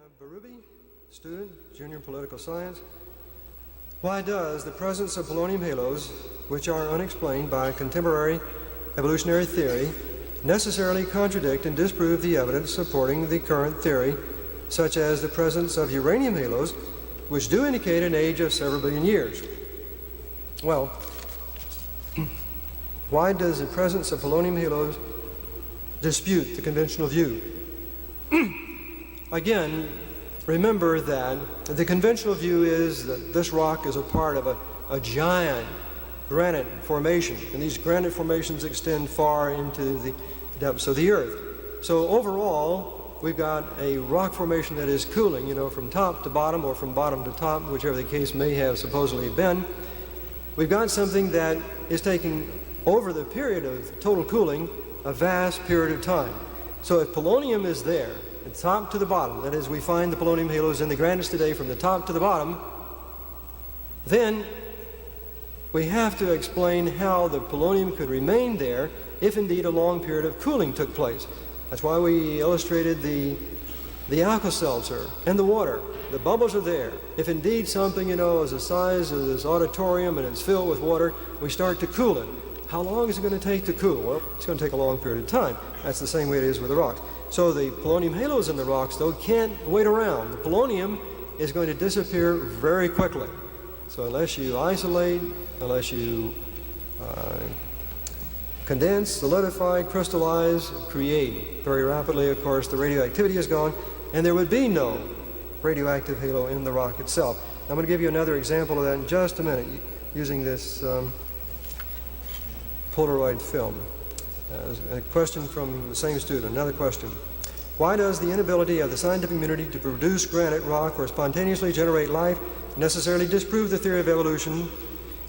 Barubi, student, junior political science. Why does the presence of polonium halos, which are unexplained by contemporary evolutionary theory, necessarily contradict and disprove the evidence supporting the current theory, such as the presence of uranium halos, which do indicate an age of several billion years? Well, why does the presence of polonium halos dispute the conventional view? Again, remember that the conventional view is that this rock is a part of a giant granite formation, and these granite formations extend far into the depths of the earth. So overall, we've got a rock formation that is cooling, from top to bottom or from bottom to top, whichever the case may have supposedly been. We've got something that is taking, over the period of total cooling, a vast period of time. So if polonium is there, the top to the bottom, that is, we find the polonium halos in the granites today from the top to the bottom, then we have to explain how the polonium could remain there if indeed a long period of cooling took place. That's why we illustrated the Alka-Seltzer and the water. The bubbles are there. If indeed something, is the size of this auditorium and it's filled with water, we start to cool it. How long is it going to take to cool? Well, it's going to take a long period of time. That's the same way it is with the rocks. So the polonium halos in the rocks, though, can't wait around. The polonium is going to disappear very quickly. So unless you isolate, unless you condense, solidify, crystallize, create very rapidly, of course, the radioactivity is gone, and there would be no radioactive halo in the rock itself. I'm going to give you another example of that in just a minute using this Polaroid film. A question from the same student, another question. Why does the inability of the scientific community to produce granite, rock, or spontaneously generate life necessarily disprove the theory of evolution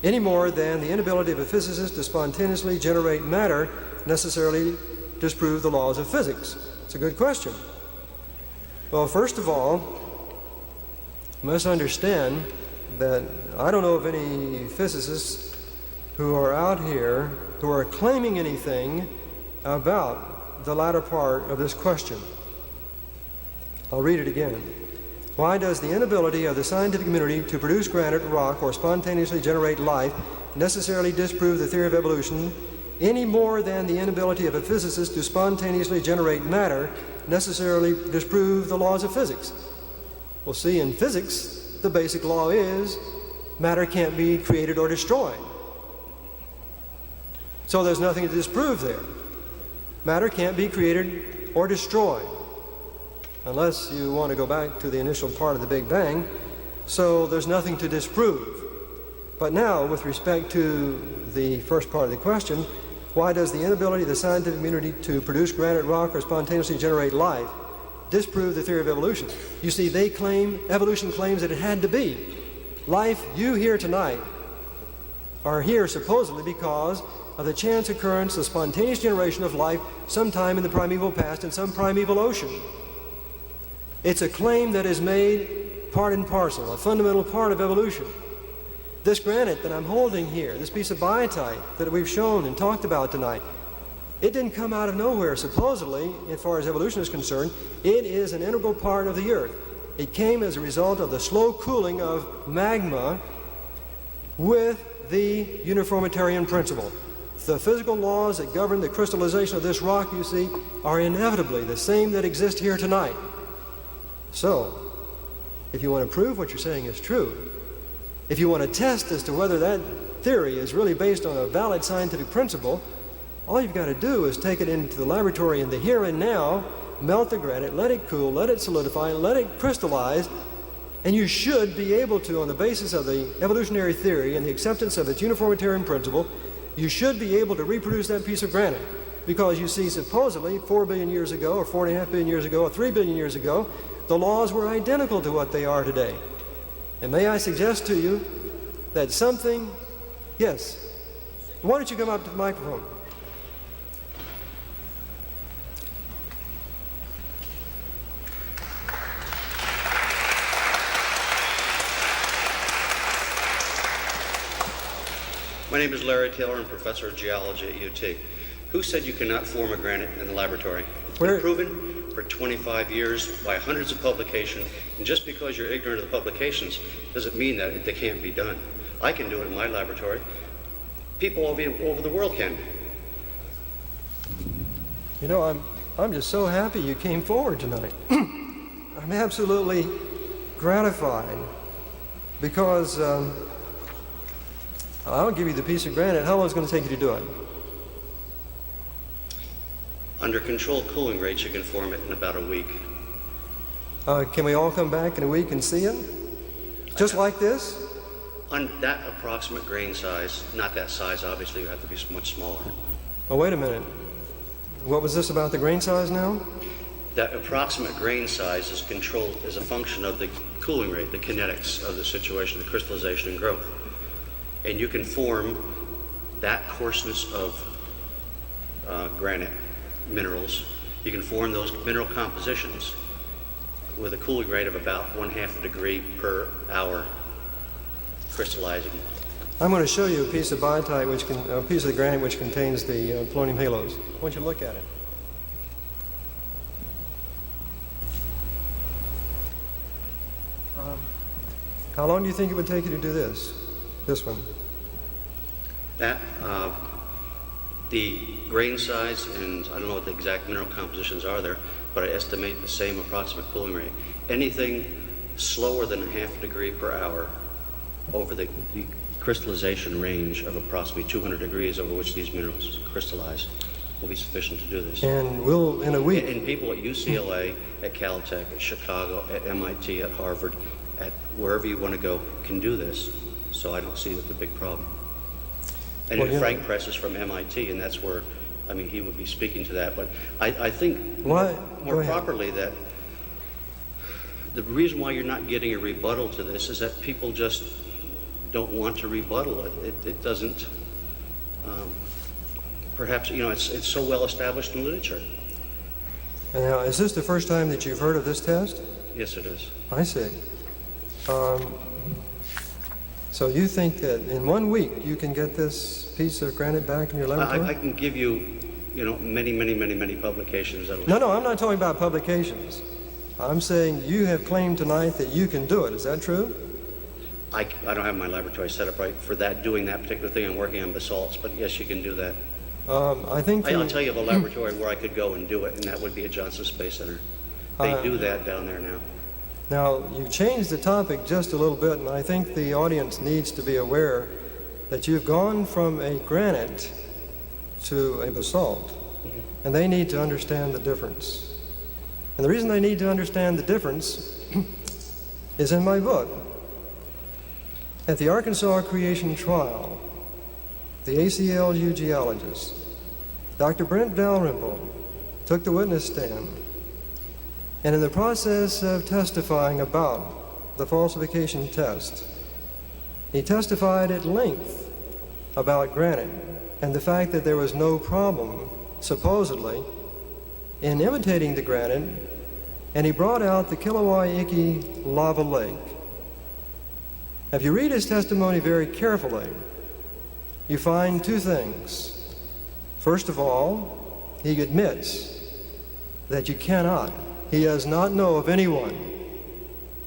any more than the inability of a physicist to spontaneously generate matter necessarily disprove the laws of physics? It's a good question. Well, first of all, you must understand that I don't know of any physicists who are out here who are claiming anything about the latter part of this question. I'll read it again. Why does the inability of the scientific community to produce granite, rock, or spontaneously generate life necessarily disprove the theory of evolution any more than the inability of a physicist to spontaneously generate matter necessarily disprove the laws of physics? Well, see, in physics, the basic law is matter can't be created or destroyed. So there's nothing to disprove there. Matter can't be created or destroyed, unless you want to go back to the initial part of the Big Bang. So there's nothing to disprove. But now, with respect to the first part of the question, why does the inability of the scientific community to produce granite, rock, or spontaneously generate life disprove the theory of evolution? You see, they claim, evolution claims that it had to be. Life, you here tonight, are here supposedly because of the chance occurrence, the spontaneous generation of life sometime in the primeval past in some primeval ocean. It's a claim that is made part and parcel, a fundamental part of evolution. This granite that I'm holding here, this piece of biotite that we've shown and talked about tonight, it didn't come out of nowhere, supposedly, as far as evolution is concerned. It is an integral part of the earth. It came as a result of the slow cooling of magma with the uniformitarian principle. The physical laws that govern the crystallization of this rock, you see, are inevitably the same that exist here tonight. So, if you want to prove what you're saying is true, if you want to test as to whether that theory is really based on a valid scientific principle, all you've got to do is take it into the laboratory in the here and now, melt the granite, let it cool, let it solidify, let it crystallize, and you should be able to, on the basis of the evolutionary theory and the acceptance of its uniformitarian principle, you should be able to reproduce that piece of granite. Because you see, supposedly, 4 billion years ago, or 4.5 billion years ago, or 3 billion years ago, the laws were identical to what they are today. And may I suggest to you that something, yes, why don't you come up to the microphone? My name is Larry Taylor. I'm professor of geology at UT. Who said you cannot form a granite in the laboratory? It's been proven for 25 years by hundreds of publications, and just because you're ignorant of the publications doesn't mean that they can't be done. I can do it in my laboratory. People all over the world can. You know, I'm just so happy you came forward tonight. I'm absolutely gratified because I'll give you the piece of granite. How long is it going to take you to do it? Under controlled cooling rates, you can form it in about a week. Can we all come back in a week and see it? Just like this? On that approximate grain size, not that size, obviously, you have to be much smaller. Oh, wait a minute. What was this about the grain size now? That approximate grain size is controlled as a function of the cooling rate, the kinetics of the situation, the crystallization and growth. And you can form that coarseness of granite minerals. You can form those mineral compositions with a cooling rate of about 1/2 degree per hour crystallizing. I'm going to show you a piece of biotite, a piece of the granite which contains the polonium halos. I want you to look at it. How long do you think it would take you to do this one? That, the grain size, and I don't know what the exact mineral compositions are there, but I estimate the same approximate cooling rate. Anything slower than 1/2 degree per hour over the crystallization range of approximately 200 degrees over which these minerals crystallize will be sufficient to do this. And we'll, in a week... And people at UCLA, at Caltech, at Chicago, at MIT, at Harvard, at wherever you want to go, can do this. So I don't see that the big problem. And well, Frank Press is from MIT, and that's where, I mean, he would be speaking to that. But I think more properly that the reason why you're not getting a rebuttal to this is that people just don't want to rebuttal it. It doesn't, perhaps, you know, it's so well established in literature. And now, is this the first time that you've heard of this test? Yes, it is. I see. So you think that in 1 week you can get this piece of granite back in your laboratory? I can give you, you know, many publications that'll... No, I'm not talking about publications. I'm saying you have claimed tonight that you can do it. Is that true? I don't have my laboratory set up right for that, doing that particular thing. I'm working on basalts, but yes, you can do that. I think... I'll tell you of a laboratory where I could go and do it, and that would be at Johnson Space Center. They do that down there now. Now, you changed the topic just a little bit, and I think the audience needs to be aware that you've gone from a granite to a basalt, and they need to understand the difference. And the reason they need to understand the difference is in my book. At the Arkansas Creation Trial, the ACLU geologist, Dr. Brent Dalrymple, took the witness stand, and in the process of testifying about the falsification test, he testified at length about granite and the fact that there was no problem, supposedly, in imitating the granite, and he brought out the Kilauea lava lake. If you read his testimony very carefully, you find two things. First of all, he admits that you cannot. He does not know of anyone,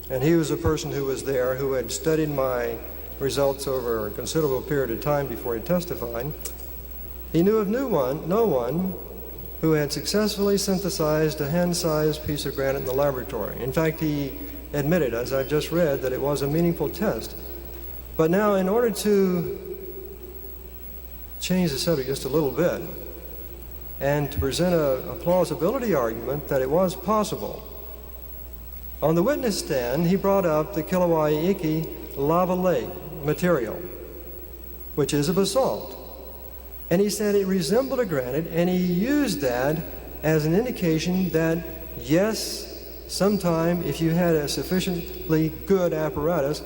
and he was a person who was there who had studied my results over a considerable period of time before he testified. He knew of no one who had successfully synthesized a hand-sized piece of granite in the laboratory. In fact, he admitted, as I've just read, that it was a meaningful test. But now, in order to change the subject just a little bit, and to present a plausibility argument that it was possible, on the witness stand, he brought up the Kilauea lava lake material, which is a basalt. And he said it resembled a granite, and he used that as an indication that, yes, sometime if you had a sufficiently good apparatus,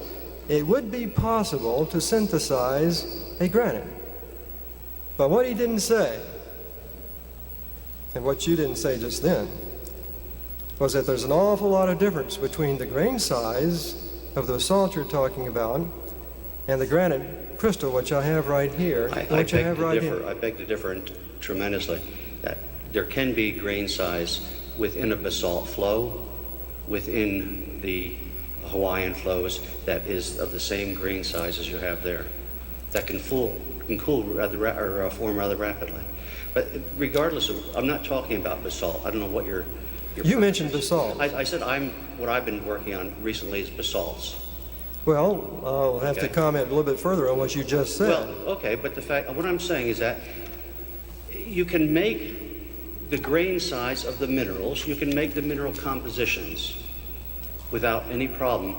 it would be possible to synthesize a granite. But what he didn't say, and what you didn't say just then, was that there's an awful lot of difference between the grain size of the basalt you're talking about and the granite crystal, which I have right here. I beg to differ tremendously. That there can be grain size within a basalt flow, within the Hawaiian flows, that is of the same grain size as you have there, that can cool rather or form rather rapidly. But regardless of, I'm not talking about basalt. I don't know what your You mentioned basalt. I said what I've been working on recently is basalts. Well, I'll have to comment a little bit further on what you just said. Well, okay, but what I'm saying is that you can make the grain size of the minerals, you can make the mineral compositions without any problem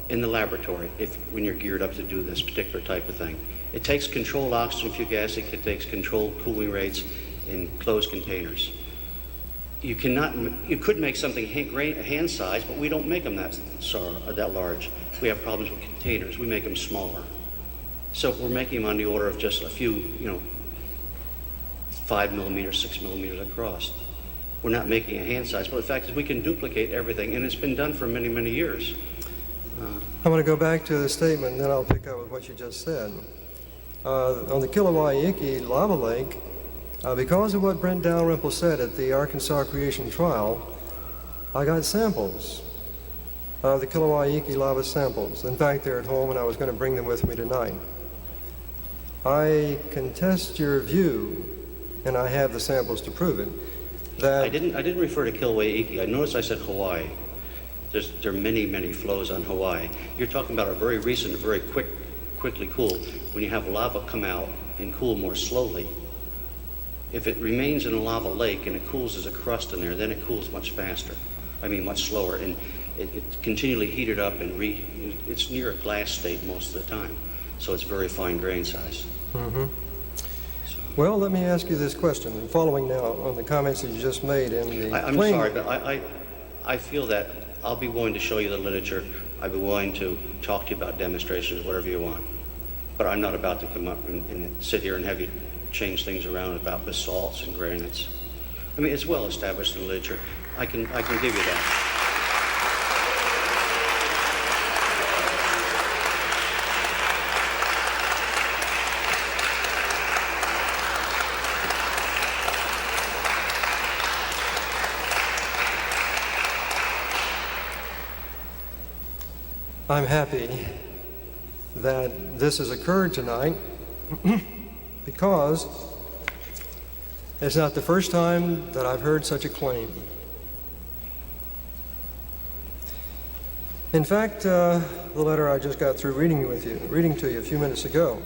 in the laboratory when you're geared up to do this particular type of thing. It takes controlled oxygen fuel gas, it takes controlled cooling rates in closed containers. You could make something hand size, but we don't make them that large. We have problems with containers. We make them smaller. So we're making them on the order of just a few, 5 millimeters, 6 millimeters across. We're not making a hand size, but the fact is we can duplicate everything, and it's been done for many, many years. I want to go back to the statement, and then I'll pick up with what you just said. On the Kilauea lava lake, because of what Brent Dalrymple said at the Arkansas Creation Trial, I got samples of the Kilauea lava samples. In fact, they're at home, and I was going to bring them with me tonight. I contest your view, and I have the samples to prove it, that I didn't refer to Kilauea. I noticed I said Hawaii. There are many, many flows on Hawaii. You're talking about a very recent, very quickly cooled. When you have lava come out and cool more slowly, if it remains in a lava lake and it cools as a crust in there, then it cools much faster. Much slower, and it's continually heated up and it's near a glass state most of the time. So it's very fine grain size. Mm-hmm. Well, let me ask you this question, following now on the comments that you just made in the I'm sorry, but I feel that I'll be willing to show you the literature. I'll be willing to talk to you about demonstrations, whatever you want. But I'm not about to come up and sit here and have you change things around about basalts and granites. It's well established in the literature. I can give you that. I'm happy that this has occurred tonight because it's not the first time that I've heard such a claim. In fact, the letter I just got through reading to you a few minutes ago,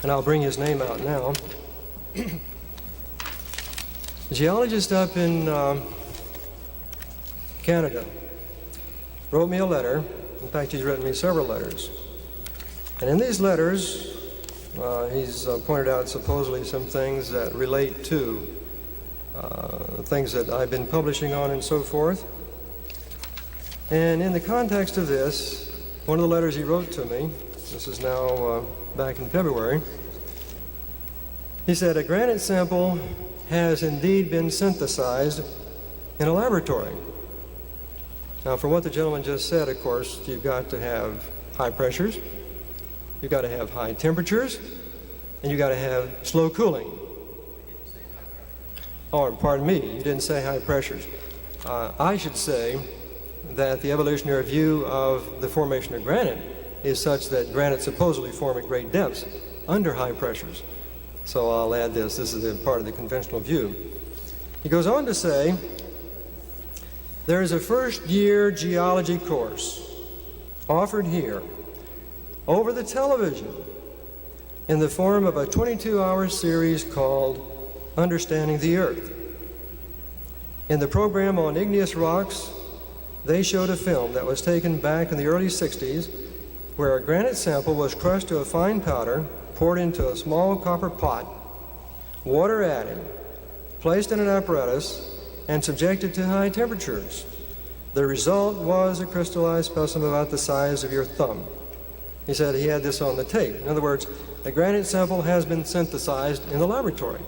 and I'll bring his name out now. A geologist up in Canada wrote me a letter. In fact, he's written me several letters. And in these letters, he's pointed out supposedly some things that relate to things that I've been publishing on and so forth. And in the context of this, one of the letters he wrote to me, this is now back in February, he said, a granite sample has indeed been synthesized in a laboratory. Now, from what the gentleman just said, of course, you've got to have high pressures, you've got to have high temperatures, and you've got to have slow cooling. Oh, pardon me, you didn't say high pressures. I should say that the evolutionary view of the formation of granite is such that granite supposedly form at great depths under high pressures. So I'll add this. This is a part of the conventional view. He goes on to say, there is a first-year geology course offered here over the television in the form of a 22-hour series called Understanding the Earth. In the program on igneous rocks, they showed a film that was taken back in the early 60s where a granite sample was crushed to a fine powder, poured into a small copper pot, water added, placed in an apparatus, and subjected to high temperatures. The result was a crystallized specimen about the size of your thumb. He said he had this on the tape. In other words, a granite sample has been synthesized in the laboratory.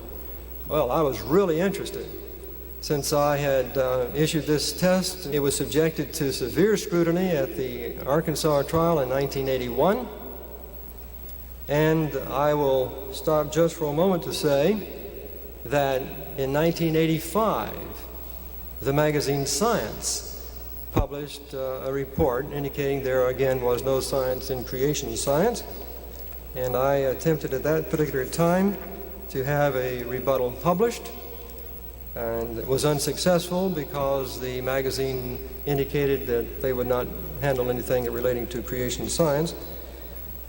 Well, I was really interested. Since I had issued this test, it was subjected to severe scrutiny at the Arkansas trial in 1981. And I will stop just for a moment to say that in 1985, the magazine Science published a report indicating there again was no science in creation science, and I attempted at that particular time to have a rebuttal published, and it was unsuccessful because the magazine indicated that they would not handle anything relating to creation science.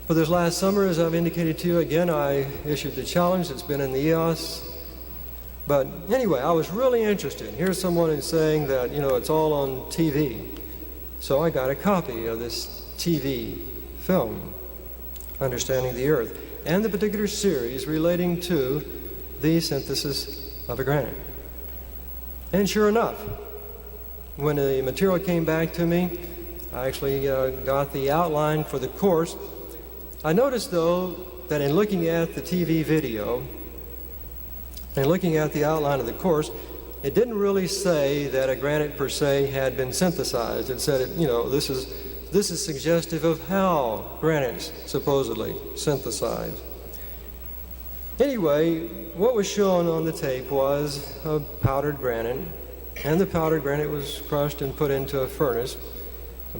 But this last summer, as I've indicated to you, again, I issued the challenge. It's been in the EOS. But anyway, I was really interested. Here's someone who's saying that, it's all on TV. So I got a copy of this TV film, Understanding the Earth, and the particular series relating to the synthesis of a granite. And sure enough, when the material came back to me, I actually got the outline for the course. I noticed, though, that in looking at the TV video and looking at the outline of the course, it didn't really say that a granite per se had been synthesized. It said, this is suggestive of how granites supposedly synthesize. Anyway, what was shown on the tape was a powdered granite, and the powdered granite was crushed and put into a furnace,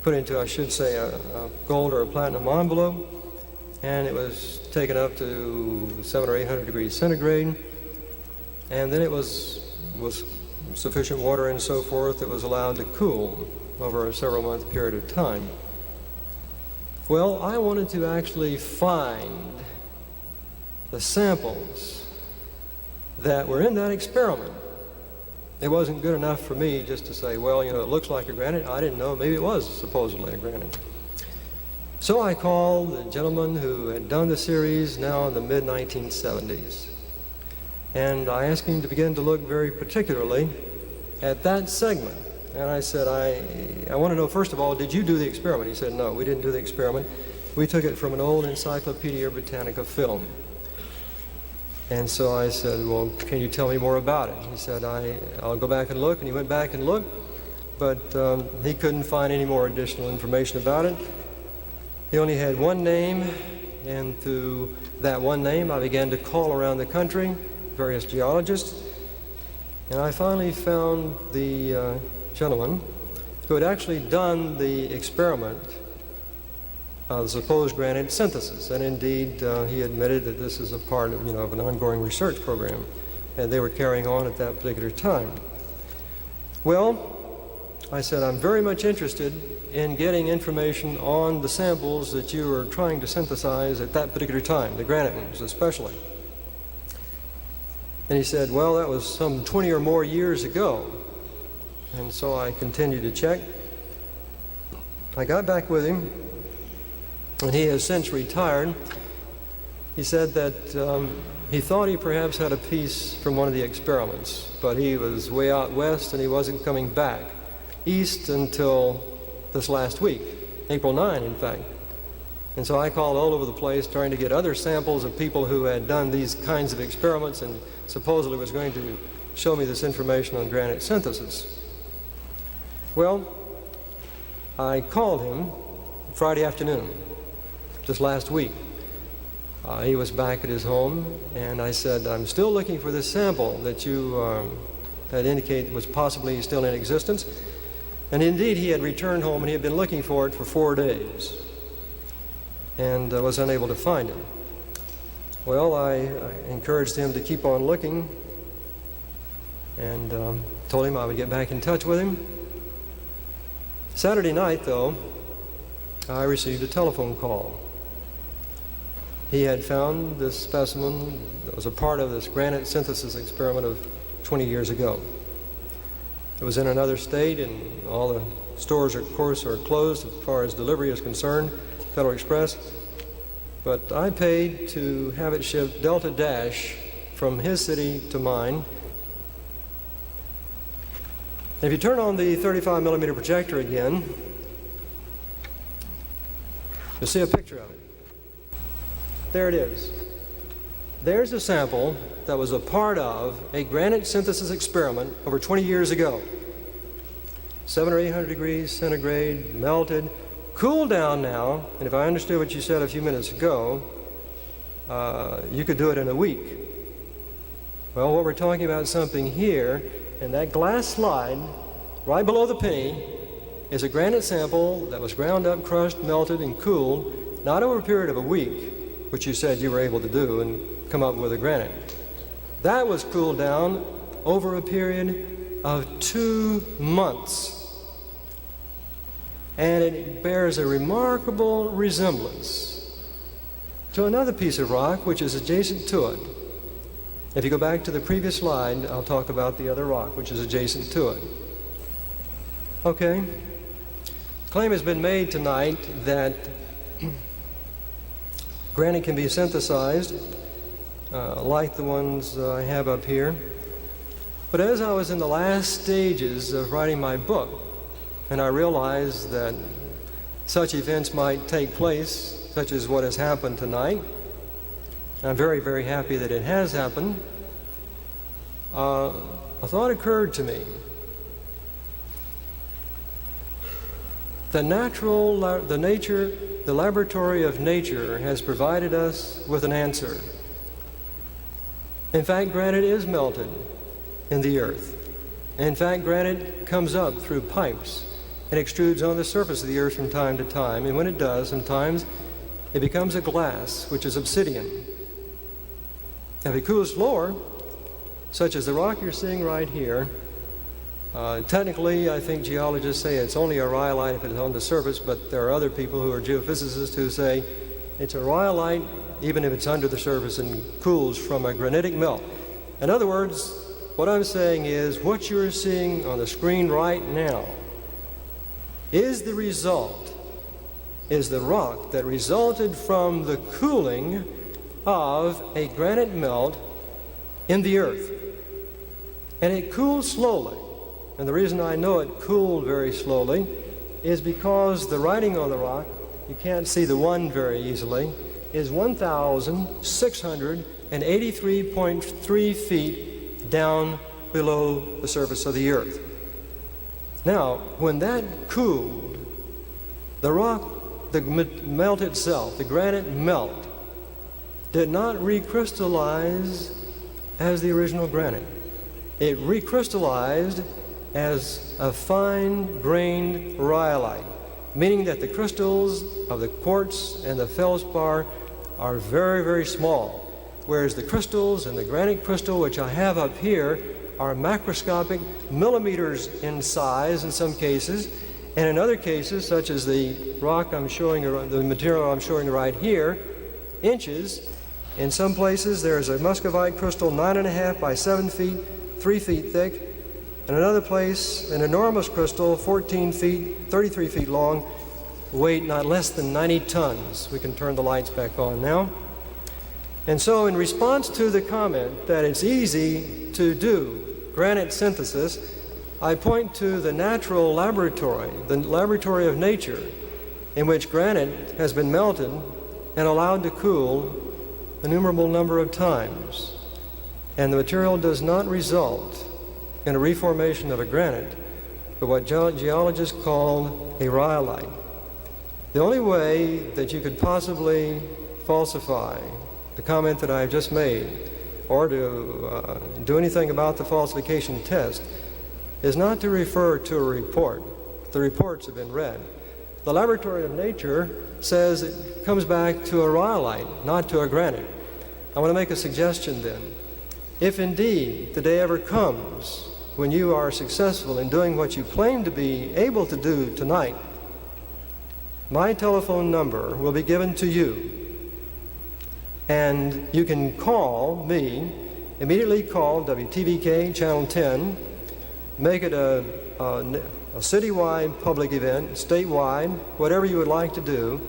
put into, I should say, a gold or a platinum envelope, and it was taken up to 700 or 800 degrees centigrade, and then it was sufficient water and so forth, it was allowed to cool over a several-month period of time. Well, I wanted to actually find the samples that were in that experiment. It wasn't good enough for me just to say, well, it looks like a granite. I didn't know. Maybe it was supposedly a granite. So I called the gentleman who had done the series now in the mid-1970s. And I asked him to begin to look very particularly at that segment. And I said, I want to know, first of all, did you do the experiment? He said, no, we didn't do the experiment. We took it from an old Encyclopedia Britannica film. And so I said, well, can you tell me more about it? He said, I'll go back and look. And he went back and looked, but he couldn't find any more additional information about it. He only had one name, and through that one name, I began to call around the country, various geologists, and I finally found the gentleman who had actually done the experiment of the supposed granite synthesis, and indeed he admitted that this is a part of, of an ongoing research program, and they were carrying on at that particular time. Well, I said, I'm very much interested in getting information on the samples that you were trying to synthesize at that particular time, the granite ones especially. And he said, well, that was some 20 or more years ago. And so I continued to check. I got back with him, and he has since retired. He said that he thought he perhaps had a piece from one of the experiments, but he was way out west and he wasn't coming back east until this last week, April 9, in fact. And so I called all over the place trying to get other samples of people who had done these kinds of experiments and supposedly was going to show me this information on granite synthesis. Well, I called him Friday afternoon, just last week. He was back at his home, and I said, I'm still looking for this sample that you had indicated was possibly still in existence. And indeed, he had returned home, and he had been looking for it for 4 days and was unable to find it. Well, I encouraged him to keep on looking and told him I would get back in touch with him. Saturday night, though, I received a telephone call. He had found this specimen that was a part of this granite synthesis experiment of 20 years ago. It was in another state, and all the stores, of course, are closed as far as delivery is concerned, Federal Express. But I paid to have it shipped Delta Dash from his city to mine. If you turn on the 35 millimeter projector again, you'll see a picture of it. There it is. There's a sample that was a part of a granite synthesis experiment over 20 years ago. 700 or 800 degrees centigrade, melted, cooled down now, and if I understood what you said a few minutes ago, you could do it in a week. Well, what we're talking about is something here, and that glass slide, right below the penny, is a granite sample that was ground up, crushed, melted, and cooled, not over a period of a week, which you said you were able to do and come up with a granite. That was cooled down over a period of 2 months. And it bears a remarkable resemblance to another piece of rock which is adjacent to it. If you go back to the previous slide, I'll talk about the other rock which is adjacent to it. Okay. Claim has been made tonight that granite can be synthesized like the ones I have up here. But as I was in the last stages of writing my book, and I realized that such events might take place, such as what has happened tonight, I'm very, very happy that it has happened, a thought occurred to me. The laboratory of nature has provided us with an answer. In fact, granite is melted in the earth. In fact, granite comes up through pipes and extrudes on the surface of the earth from time to time. And when it does, sometimes it becomes a glass, which is obsidian. If it cools slower, such as the rock you're seeing right here, technically, I think geologists say it's only a rhyolite if it's on the surface, but there are other people who are geophysicists who say it's a rhyolite even if it's under the surface and cools from a granitic melt. In other words, what I'm saying is what you're seeing on the screen right now is the rock that resulted from the cooling of a granite melt in the earth. And it cooled slowly. And the reason I know it cooled very slowly is because the writing on the rock, you can't see the 1 very easily, is 1,683.3 feet down below the surface of the earth. Now, when that cooled, the rock, the melt itself, the granite melt, did not recrystallize as the original granite. It recrystallized as a fine-grained rhyolite, meaning that the crystals of the quartz and the feldspar are very, very small, whereas the crystals in the granite crystal, which I have up here, are macroscopic, millimeters in size in some cases, and in other cases, such as the rock I'm showing, the material I'm showing right here, inches. In some places, there's a muscovite crystal 9.5 by 7 feet, 3 feet thick. In another place, an enormous crystal, 14 feet, 33 feet long, weight not less than 90 tons. We can turn the lights back on now. And so in response to the comment that it's easy to do granite synthesis, I point to the natural laboratory, the laboratory of nature, in which granite has been melted and allowed to cool an innumerable number of times. And the material does not result in a reformation of a granite, but what geologists call a rhyolite. The only way that you could possibly falsify the comment that I've just made, or to do anything about the falsification test, is not to refer to a report. The reports have been read. The laboratory of nature says it comes back to a rhyolite, not to a granite. I want to make a suggestion then. If indeed the day ever comes when you are successful in doing what you claim to be able to do tonight, my telephone number will be given to you. And you can call me, immediately call WTVK Channel 10, make it a citywide public event, statewide, whatever you would like to do,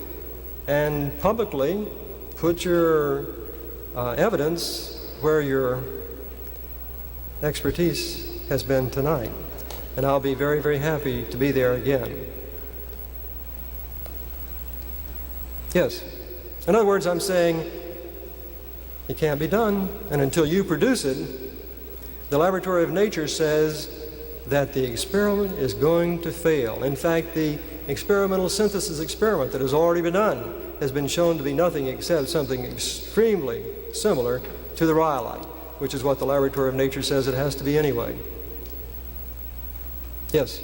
and publicly put your evidence where your expertise has been tonight. And I'll be very, very happy to be there again. Yes. In other words, I'm saying it can't be done, and until you produce it, the laboratory of nature says that the experiment is going to fail. In fact, the experimental synthesis experiment that has already been done has been shown to be nothing except something extremely similar to the rhyolite. which is what the laboratory of nature says it has to be anyway. Yes?